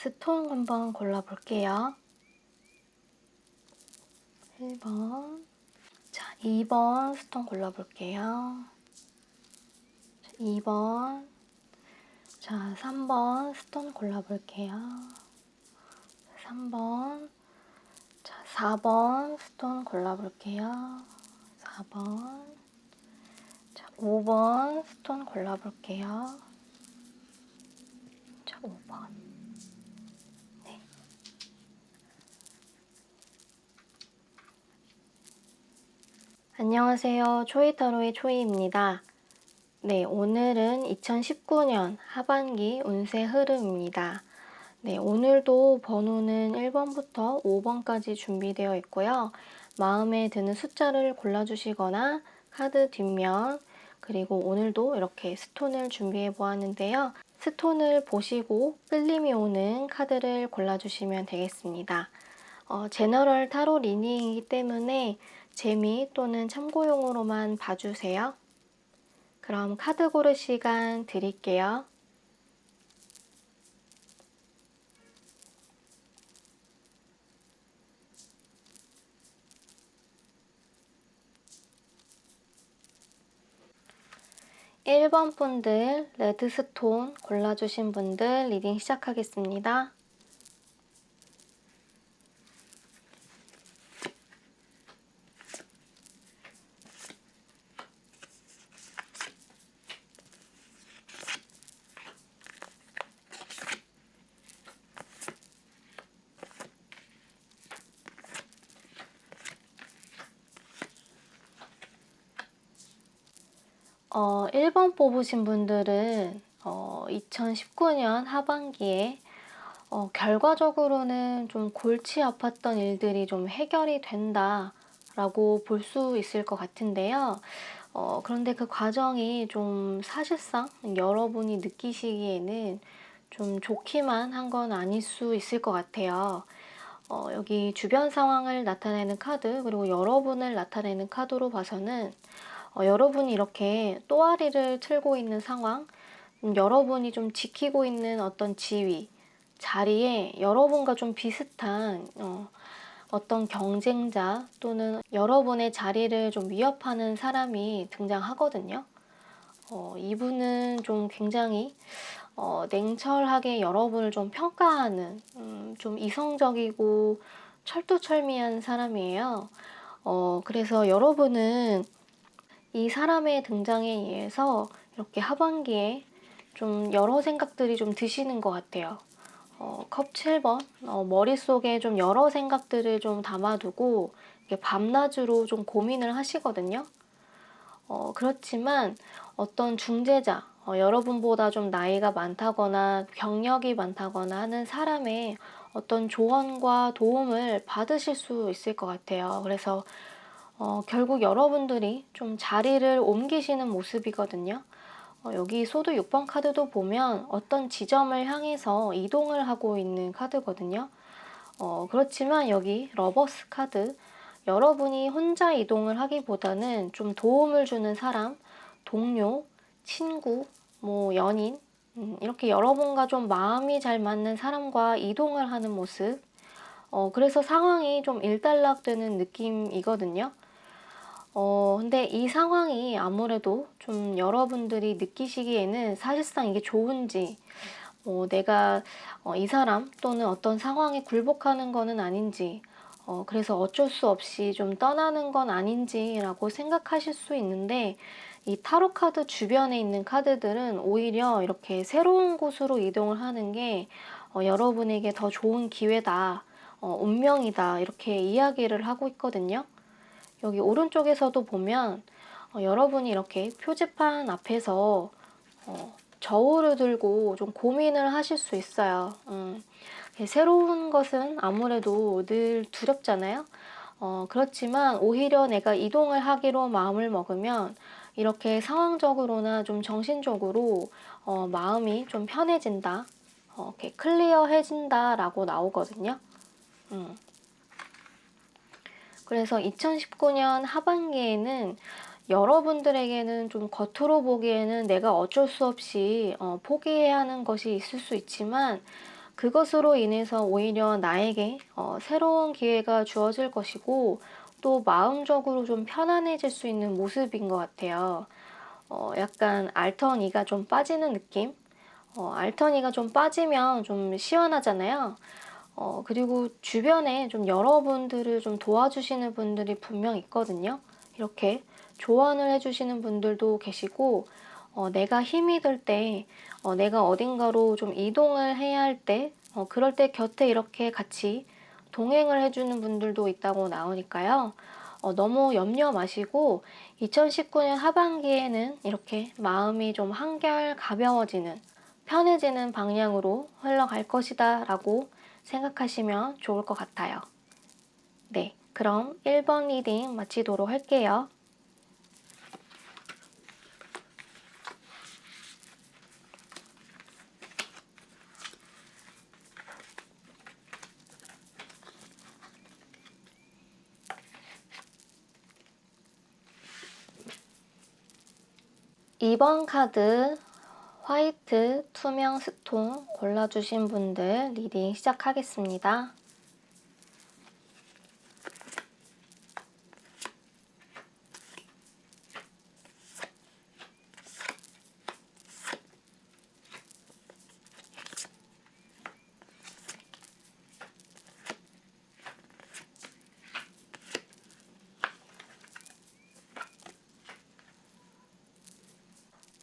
스톤 한번 골라볼게요. 1번. 자, 2번 스톤 골라볼게요. 2번. 자, 3번 스톤 골라볼게요. 3번. 자, 4번 스톤 골라볼게요. 4번. 자, 5번 스톤 골라볼게요. 자, 5번. 네. 안녕하세요. 초이타로의 초이입니다. 네, 오늘은 2019년 하반기 운세 흐름입니다. 네, 오늘도 번호는 1번부터 5번까지 준비되어 있고요. 마음에 드는 숫자를 골라주시거나 카드 뒷면, 그리고 오늘도 이렇게 스톤을 준비해 보았는데요. 스톤을 보시고 끌림이 오는 카드를 골라주시면 되겠습니다. 제너럴 타로 리딩이기 때문에 재미 또는 참고용으로만 봐주세요. 그럼 카드 고를 시간 드릴게요. (1번) 분들 레드스톤 골라주신 분들 리딩 시작하겠습니다. (1번) 뽑으신 분들은 2019년 하반기에 결과적으로는 좀 골치 아팠던 일들이 좀 해결이 된다 라고 볼 수 있을 것 같은데요. 그런데 그 과정이 좀 사실상 여러분이 느끼시기에는 좀 좋기만 한 건 아닐 수 있을 것 같아요. 여기 주변 상황을 나타내는 카드, 그리고 여러분을 나타내는 카드로 봐서는 여러분이 이렇게 또아리를 틀고 있는 상황, 여러분이 좀 지키고 있는 어떤 지위, 자리에 여러분과 좀 비슷한 어떤 경쟁자 또는 여러분의 자리를 좀 위협하는 사람이 등장하거든요. 이분은 좀 굉장히 냉철하게 여러분을 좀 평가하는 좀 이성적이고 철두철미한 사람이에요. 그래서 여러분은 이 사람의 등장에 의해서 이렇게 하반기에 좀 여러 생각들이 좀 드시는 것 같아요. 컵 7번 머릿속에 좀 여러 생각들을 좀 담아두고 밤낮으로 좀 고민을 하시거든요. 그렇지만 어떤 중재자, 여러분보다 좀 나이가 많다거나 경력이 많다거나 하는 사람의 어떤 조언과 도움을 받으실 수 있을 것 같아요. 그래서 결국 여러분들이 좀 자리를 옮기시는 모습이거든요. 여기 소드 6번 카드도 보면 어떤 지점을 향해서 이동을 하고 있는 카드거든요. 그렇지만 여기 러버스 카드, 여러분이 혼자 이동을 하기보다는 좀 도움을 주는 사람, 동료, 친구, 뭐 연인, 이렇게 여러분과 좀 마음이 잘 맞는 사람과 이동을 하는 모습, 그래서 상황이 좀 일단락되는 느낌이거든요. 근데 이 상황이 아무래도 좀 여러분들이 느끼시기에는 사실상 이게 좋은지, 내가 이 사람 또는 어떤 상황에 굴복하는 거는 아닌지, 그래서 어쩔 수 없이 좀 떠나는 건 아닌지라고 생각하실 수 있는데, 이 타로 카드 주변에 있는 카드들은 오히려 이렇게 새로운 곳으로 이동을 하는 게 여러분에게 더 좋은 기회다, 운명이다, 이렇게 이야기를 하고 있거든요. 여기 오른쪽에서도 보면 여러분이 이렇게 표지판 앞에서 저울을 들고 좀 고민을 하실 수 있어요. 새로운 것은 아무래도 늘 두렵잖아요. 그렇지만 오히려 내가 이동을 하기로 마음을 먹으면 이렇게 상황적으로나 좀 정신적으로 마음이 좀 편해진다, 이렇게 클리어해진다 라고 나오거든요. 그래서 2019년 하반기에는 여러분들에게는 좀 겉으로 보기에는 내가 어쩔 수 없이 포기해야 하는 것이 있을 수 있지만, 그것으로 인해서 오히려 나에게 새로운 기회가 주어질 것이고 또 마음적으로 좀 편안해질 수 있는 모습인 것 같아요. 약간 알턴이가 좀 빠지는 느낌? 알턴이가 좀 빠지면 좀 시원하잖아요. 그리고 주변에 좀 여러분들을 좀 도와주시는 분들이 분명 있거든요. 이렇게 조언을 해주시는 분들도 계시고, 내가 힘이 들 때, 내가 어딘가로 좀 이동을 해야 할 때, 그럴 때 곁에 이렇게 같이 동행을 해주는 분들도 있다고 나오니까요. 너무 염려 마시고 2019년 하반기에는 이렇게 마음이 좀 한결 가벼워지는, 편해지는 방향으로 흘러갈 것이다 라고 생각하시면 좋을 것 같아요. 네, 그럼 1번 리딩 마치도록 할게요. 2번 카드 화이트 투명 스톤 골라주신 분들 리딩 시작하겠습니다.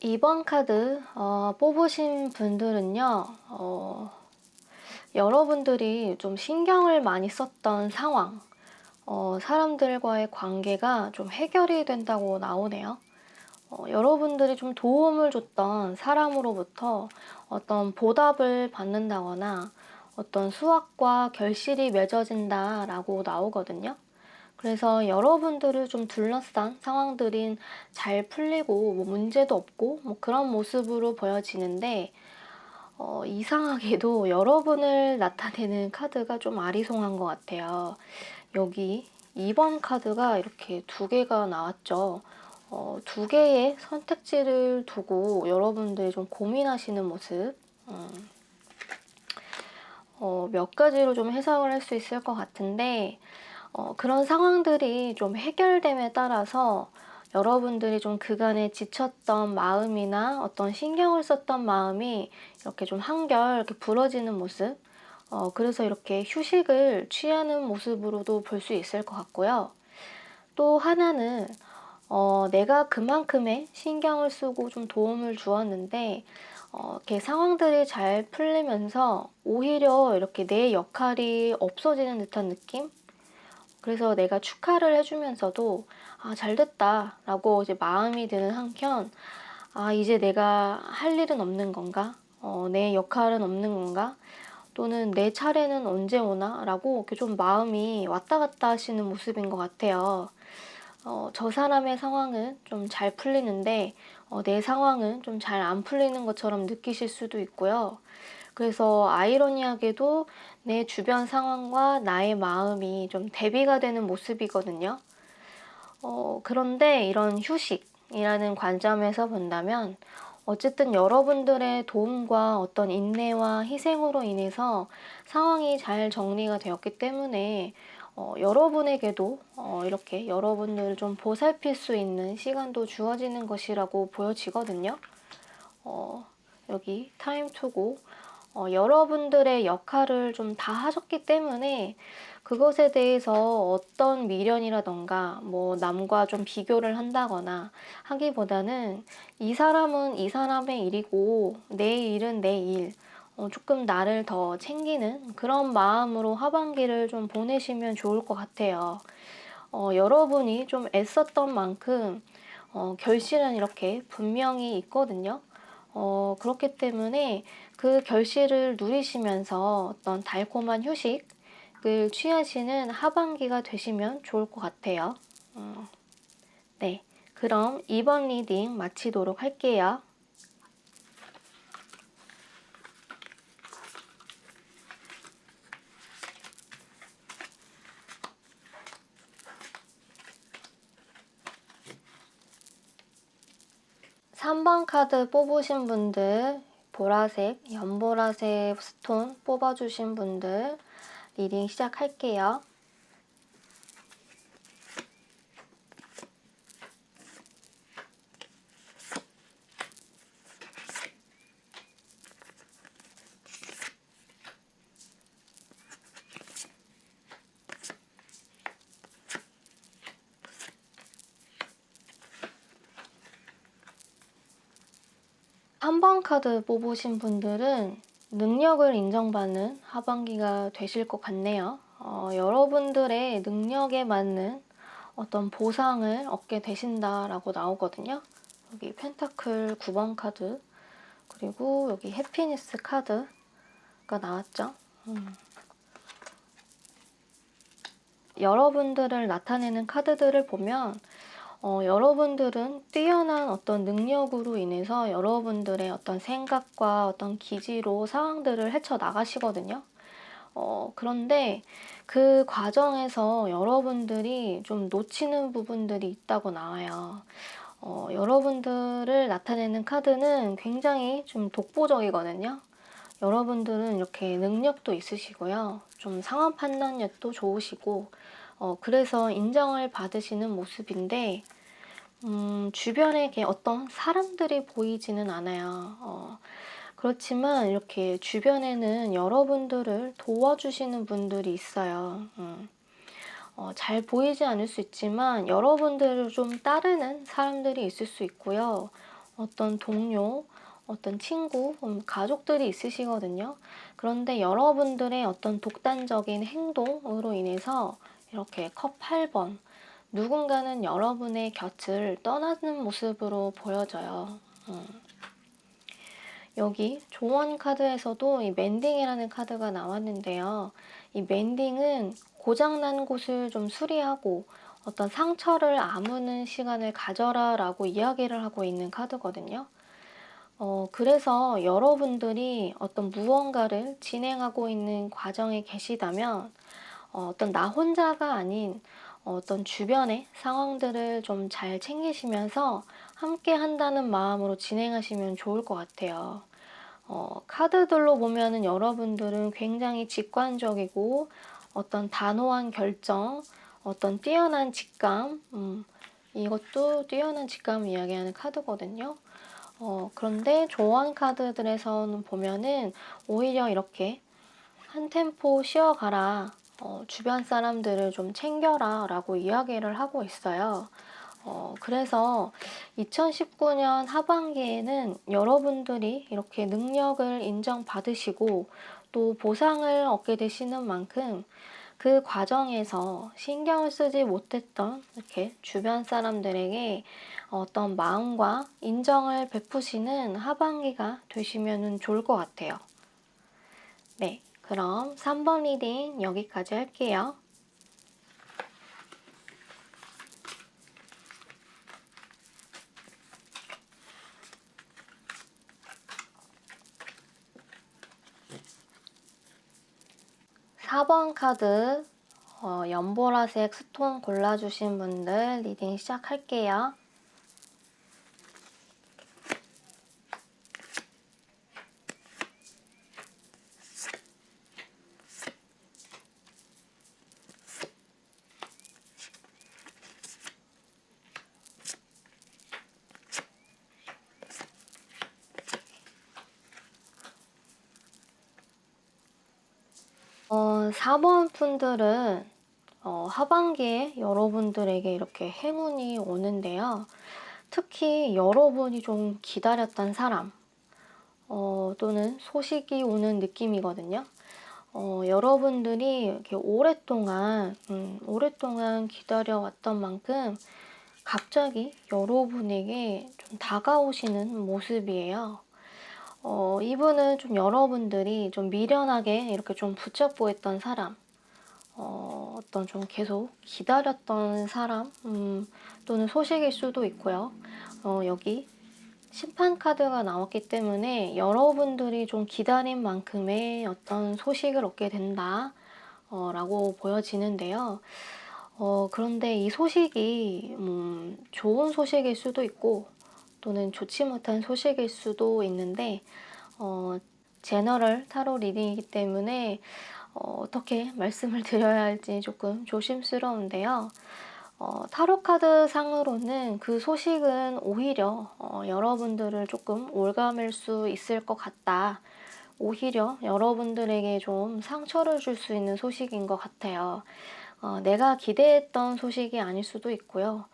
이번 카드 뽑으신 분들은요, 여러분들이 좀 신경을 많이 썼던 상황, 사람들과의 관계가 좀 해결이 된다고 나오네요. 여러분들이 좀 도움을 줬던 사람으로부터 어떤 보답을 받는다거나 어떤 수확과 결실이 맺어진다라고 나오거든요. 그래서 여러분들을 좀 둘러싼 상황들인 잘 풀리고 뭐 문제도 없고 뭐 그런 모습으로 보여지는데 이상하게도 여러분을 나타내는 카드가 좀 아리송한 것 같아요. 여기 2번 카드가 이렇게 두 개가 나왔죠. 두 개의 선택지를 두고 여러분들이 좀 고민하시는 모습. 몇 가지로 좀 해석을 할 수 있을 것 같은데, 그런 상황들이 좀 해결됨에 따라서 여러분들이 좀 그간에 지쳤던 마음이나 어떤 신경을 썼던 마음이 이렇게 좀 한결 이렇게 부러지는 모습, 그래서 이렇게 휴식을 취하는 모습으로도 볼 수 있을 것 같고요. 또 하나는 내가 그만큼의 신경을 쓰고 좀 도움을 주었는데 이렇게 상황들이 잘 풀리면서 오히려 이렇게 내 역할이 없어지는 듯한 느낌? 그래서 내가 축하를 해주면서도 잘 됐다 라고 이제 마음이 드는 한편 이제 내가 할 일은 없는 건가? 내 역할은 없는 건가? 또는 내 차례는 언제 오나? 라고 이렇게 좀 마음이 왔다 갔다 하시는 모습인 것 같아요. 저 사람의 상황은 좀 잘 풀리는데 내 상황은 좀 잘 안 풀리는 것처럼 느끼실 수도 있고요. 그래서 아이러니하게도 내 주변 상황과 나의 마음이 좀 대비가 되는 모습이거든요. 그런데 이런 휴식이라는 관점에서 본다면 어쨌든 여러분들의 도움과 어떤 인내와 희생으로 인해서 상황이 잘 정리가 되었기 때문에 여러분에게도 이렇게 여러분들을 좀 보살필 수 있는 시간도 주어지는 것이라고 보여지거든요. 여기 타임 투고 여러분들의 역할을 좀 다 하셨기 때문에 그것에 대해서 어떤 미련이라던가 뭐 남과 좀 비교를 한다거나 하기보다는 이 사람은 이 사람의 일이고 내 일은 내 일, 조금 나를 더 챙기는 그런 마음으로 하반기를 좀 보내시면 좋을 것 같아요. 여러분이 좀 애썼던 만큼 결실은 이렇게 분명히 있거든요. 그렇기 때문에 그 결실을 누리시면서 어떤 달콤한 휴식을 취하시는 하반기가 되시면 좋을 것 같아요. 네, 그럼 2번 리딩 마치도록 할게요. (3번) 카드 뽑으신 분들 보라색, 연보라색 스톤 뽑아주신 분들 리딩 시작할게요. 한 번 카드 뽑으신 분들은 능력을 인정받는 하반기가 되실 것 같네요. 여러분들의 능력에 맞는 어떤 보상을 얻게 되신다라고 나오거든요. 여기 펜타클 9번 카드, 그리고 여기 해피니스 카드가 나왔죠. 여러분들을 나타내는 카드들을 보면 여러분들은 뛰어난 어떤 능력으로 인해서 여러분들의 어떤 생각과 어떤 기지로 상황들을 헤쳐나가시거든요. 그런데 그 과정에서 여러분들이 좀 놓치는 부분들이 있다고 나와요. 여러분들을 나타내는 카드는 굉장히 좀 독보적이거든요. 여러분들은 이렇게 능력도 있으시고요. 좀 상황 판단력도 좋으시고, 그래서 인정을 받으시는 모습인데, 주변에 이렇게 어떤 사람들이 보이지는 않아요. 그렇지만 이렇게 주변에는 여러분들을 도와주시는 분들이 있어요. 잘 보이지 않을 수 있지만 여러분들을 좀 따르는 사람들이 있을 수 있고요. 어떤 동료, 어떤 친구, 가족들이 있으시거든요. 그런데 여러분들의 어떤 독단적인 행동으로 인해서 이렇게 컵 8번, 누군가는 여러분의 곁을 떠나는 모습으로 보여져요. 여기 조언 카드에서도 이 멘딩이라는 카드가 나왔는데요. 이 멘딩은 고장난 곳을 좀 수리하고 어떤 상처를 아무는 시간을 가져라 라고 이야기를 하고 있는 카드거든요. 그래서 여러분들이 어떤 무언가를 진행하고 있는 과정에 계시다면 어떤 나 혼자가 아닌 어떤 주변의 상황들을 좀 잘 챙기시면서 함께 한다는 마음으로 진행하시면 좋을 것 같아요. 카드들로 보면은 여러분들은 굉장히 직관적이고 어떤 단호한 결정, 어떤 뛰어난 직감, 이것도 뛰어난 직감을 이야기하는 카드거든요. 그런데 조언 카드들에서는 보면은 오히려 이렇게 한 템포 쉬어가라, 주변 사람들을 좀 챙겨라 라고 이야기를 하고 있어요. 그래서 2019년 하반기에는 여러분들이 이렇게 능력을 인정받으시고 또 보상을 얻게 되시는 만큼 그 과정에서 신경을 쓰지 못했던 이렇게 주변 사람들에게 어떤 마음과 인정을 베푸시는 하반기가 되시면 좋을 것 같아요. 네, 그럼 3번 리딩 여기까지 할게요. 4번 카드 연보라색 스톤 골라주신 분들 리딩 시작할게요. 어, 4번 분들은 하반기에 여러분들에게 이렇게 행운이 오는데요. 특히 여러분이 좀 기다렸던 사람 또는 소식이 오는 느낌이거든요. 여러분들이 이렇게 오랫동안 기다려왔던 만큼 갑자기 여러분에게 좀 다가오시는 모습이에요. 이분은 좀 여러분들이 좀 미련하게 이렇게 좀 붙잡고 있던 사람, 어떤 좀 계속 기다렸던 사람, 또는 소식일 수도 있고요. 여기 심판 카드가 나왔기 때문에 여러분들이 좀 기다린 만큼의 어떤 소식을 얻게 된다, 라고 보여지는데요. 그런데 이 소식이 좋은 소식일 수도 있고 또는 좋지 못한 소식일 수도 있는데 어, 제너럴 타로 리딩이기 때문에 어떻게 말씀을 드려야 할지 조금 조심스러운데요. 타로 카드 상으로는 그 소식은 오히려 여러분들을 조금 올가맬 수 있을 것 같다. 오히려 여러분들에게 좀 상처를 줄 수 있는 소식인 것 같아요. 내가 기대했던 소식이 아닐 수도 있고요.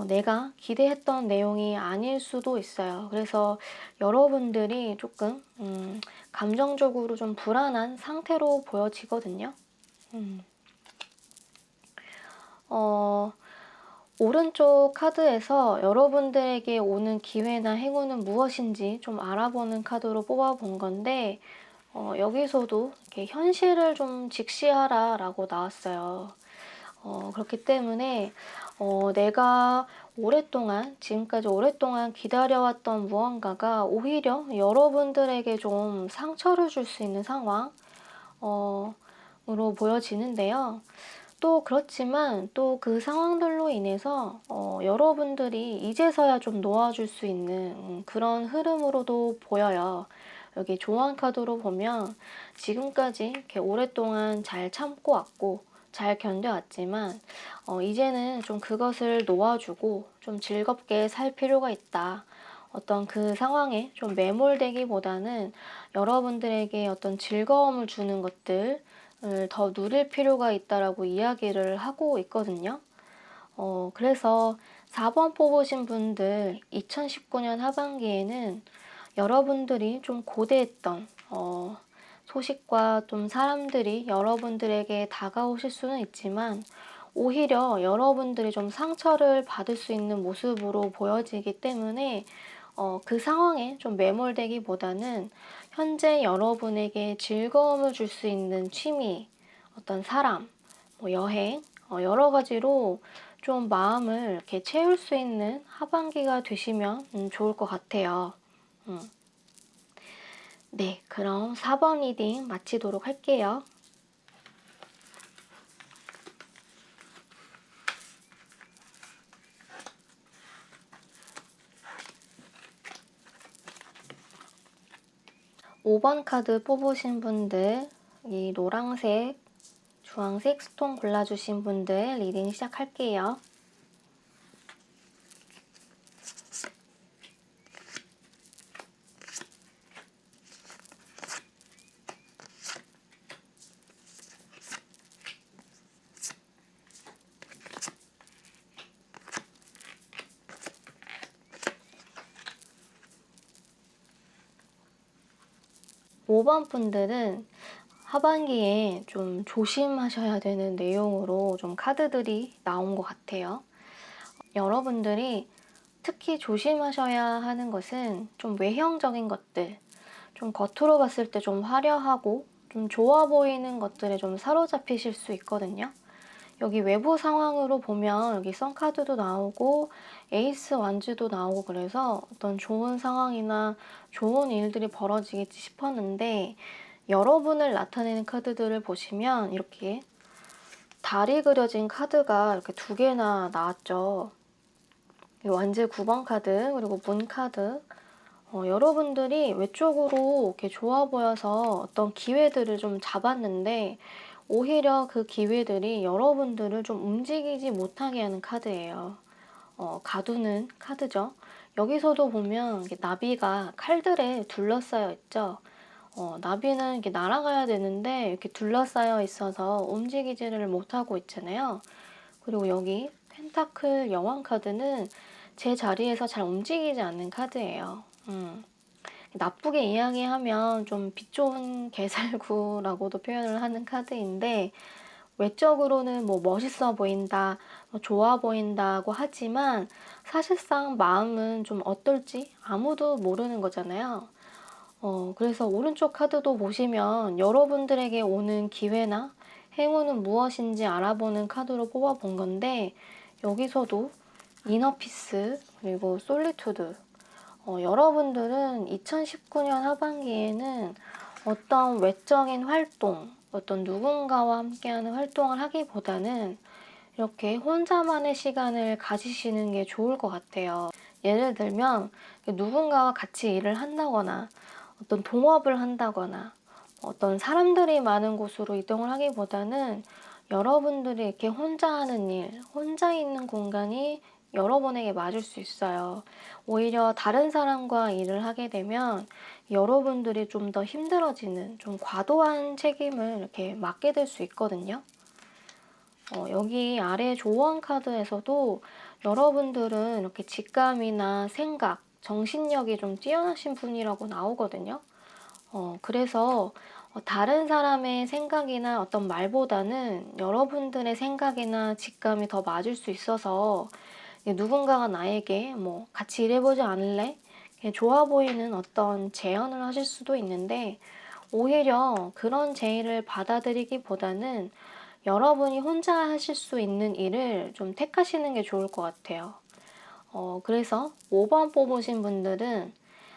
내가 기대했던 내용이 아닐 수도 있어요. 그래서 여러분들이 조금 감정적으로 좀 불안한 상태로 보여지거든요. 음. 어, 오른쪽 카드에서 여러분들에게 오는 기회나 행운은 무엇인지 좀 알아보는 카드로 뽑아본 건데, 여기서도 이렇게 현실을 좀 직시하라 라고 나왔어요. 그렇기 때문에 내가 지금까지 오랫동안 기다려왔던 무언가가 오히려 여러분들에게 좀 상처를 줄 수 있는 상황으로 보여지는데요. 또 그렇지만 또 그 상황들로 인해서 여러분들이 이제서야 좀 놓아줄 수 있는 그런 흐름으로도 보여요. 여기 조언 카드로 보면 지금까지 이렇게 오랫동안 잘 참고 왔고 잘 견뎌왔지만 이제는 좀 그것을 놓아주고 좀 즐겁게 살 필요가 있다. 어떤 그 상황에 좀 매몰되기보다는 여러분들에게 어떤 즐거움을 주는 것들을 더 누릴 필요가 있다라고 이야기를 하고 있거든요. 그래서 4번 뽑으신 분들 2019년 하반기에는 여러분들이 좀 고대했던 소식과 좀 사람들이 여러분들에게 다가오실 수는 있지만 오히려 여러분들이 좀 상처를 받을 수 있는 모습으로 보여지기 때문에 그 상황에 좀 매몰되기보다는 현재 여러분에게 즐거움을 줄 수 있는 취미, 어떤 사람, 뭐 여행, 여러 가지로 좀 마음을 이렇게 채울 수 있는 하반기가 되시면 좋을 것 같아요. 음. 네, 그럼 4번 리딩 마치도록 할게요. 오 번 카드 뽑으신 분들, 이 노란색, 주황색 스톤 골라주신 분들 리딩 시작할게요. 5번 분들은 하반기에 좀 조심하셔야 되는 내용으로 좀 카드들이 나온 것 같아요. 여러분들이 특히 조심하셔야 하는 것은 좀 외형적인 것들, 좀 겉으로 봤을 때 좀 화려하고 좀 좋아 보이는 것들에 좀 사로잡히실 수 있거든요. 여기 외부 상황으로 보면 여기 선카드도 나오고 에이스 완즈도 나오고 그래서 어떤 좋은 상황이나 좋은 일들이 벌어지겠지 싶었는데 여러분을 나타내는 카드들을 보시면 이렇게 달이 그려진 카드가 이렇게 두 개나 나왔죠. 완즈 9번 카드 그리고 문 카드. 여러분들이 외적으로 이렇게 좋아 보여서 어떤 기회들을 좀 잡았는데 오히려 그 기회들이 여러분들을 좀 움직이지 못하게 하는 카드예요. 가두는 카드죠. 여기서도 보면 이렇게 나비가 칼들에 둘러싸여 있죠. 나비는 이렇게 날아가야 되는데 이렇게 둘러싸여 있어서 움직이지를 못하고 있잖아요. 그리고 여기 펜타클 여왕 카드는 제 자리에서 잘 움직이지 않는 카드예요. 나쁘게 이야기하면 좀 빛 좋은 개살구라고도 표현을 하는 카드인데 외적으로는 뭐 멋있어 보인다, 뭐 좋아 보인다고 하지만 사실상 마음은 좀 어떨지 아무도 모르는 거잖아요. 그래서 오른쪽 카드도 보시면 여러분들에게 오는 기회나 행운은 무엇인지 알아보는 카드로 뽑아본 건데 여기서도 이너피스 그리고 솔리투드 여러분들은 2019년 하반기에는 어떤 외적인 활동, 어떤 누군가와 함께하는 활동을 하기보다는 이렇게 혼자만의 시간을 가지시는 게 좋을 것 같아요. 예를 들면 누군가와 같이 일을 한다거나 어떤 동업을 한다거나 어떤 사람들이 많은 곳으로 이동을 하기보다는 여러분들이 이렇게 혼자 하는 일, 혼자 있는 공간이 여러분에게 맞을 수 있어요. 오히려 다른 사람과 일을 하게 되면 여러분들이 좀 더 힘들어지는, 좀 과도한 책임을 이렇게 맡게 될 수 있거든요. 여기 아래 조언 카드에서도 여러분들은 이렇게 직감이나 생각, 정신력이 좀 뛰어나신 분이라고 나오거든요. 그래서 다른 사람의 생각이나 어떤 말보다는 여러분들의 생각이나 직감이 더 맞을 수 있어서 누군가가 나에게 뭐 같이 일해보지 않을래? 이렇게 좋아 보이는 어떤 제안을 하실 수도 있는데 오히려 그런 제의를 받아들이기보다는 여러분이 혼자 하실 수 있는 일을 좀 택하시는 게 좋을 것 같아요. 그래서 5번 뽑으신 분들은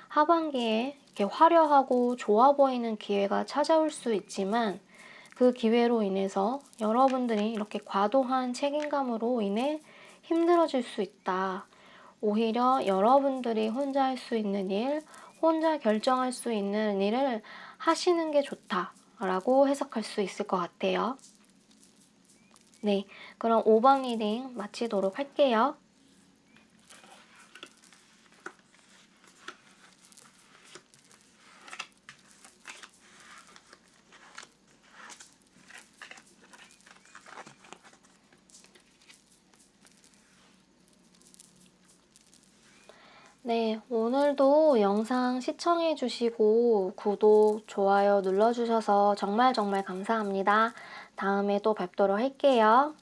하반기에 이렇게 화려하고 좋아 보이는 기회가 찾아올 수 있지만 그 기회로 인해서 여러분들이 이렇게 과도한 책임감으로 인해 힘들어질 수 있다. 오히려 여러분들이 혼자 할 수 있는 일, 혼자 결정할 수 있는 일을 하시는 게 좋다라고 해석할 수 있을 것 같아요. 네, 그럼 5번 리딩 마치도록 할게요. 네, 오늘도 영상 시청해주시고 구독, 좋아요 눌러주셔서 정말 정말 감사합니다. 다음에 또 뵙도록 할게요.